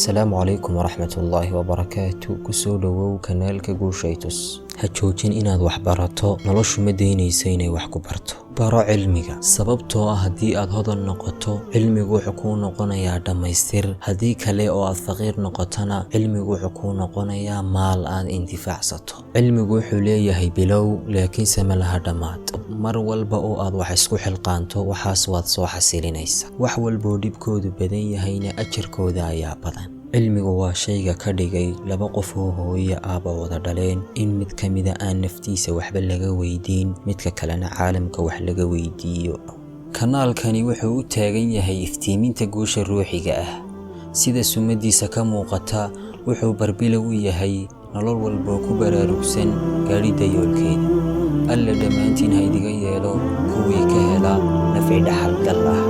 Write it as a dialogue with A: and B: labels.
A: السلام عليكم ورحمة الله وبركاته. كسو دwow kanaalka Guushaytus. Ha joojin inaad wax barato, noloshu ma deynayso inay wax ku barto. Baro cilmiga, sababtoo ah haddii aad hodan noqoto, cilmigu wuxuu kuu noqonayaa dhamaystir. Haddii kale oo aad faqiir noqotana, cilmigu wuxuu kuu noqonayaa maal aad intifaacsato. Cilmigu wuxuu leeyahay bilow, laakiinse ma laha dhamaad. Mar walba oo aad wax isku xilqaanto, waxaas waad soo xasilinaysaa. Wax walba oo dhibkoodu badan yahayna ajarkooda ayaa badan. cilmigu waa shayga ka dhigay laba qof oo hooyo aaba wada dhaleen in mid kamida aan naftiisa waxba laga weydiin, midka kalena caalamka wax laga weydiiyo. kanaalkani wuxuu u taagan yahay iftiiminta guusha ruuxiga ah. sida sumadiisa ka muuqata, wuxuu barbilow u yahay nolol walba ku baraarugsan gaadhida yoolkeeda. alla dhammaantiin ha idiga yeelo kuwii ka hela nafci dhaxal gal ah.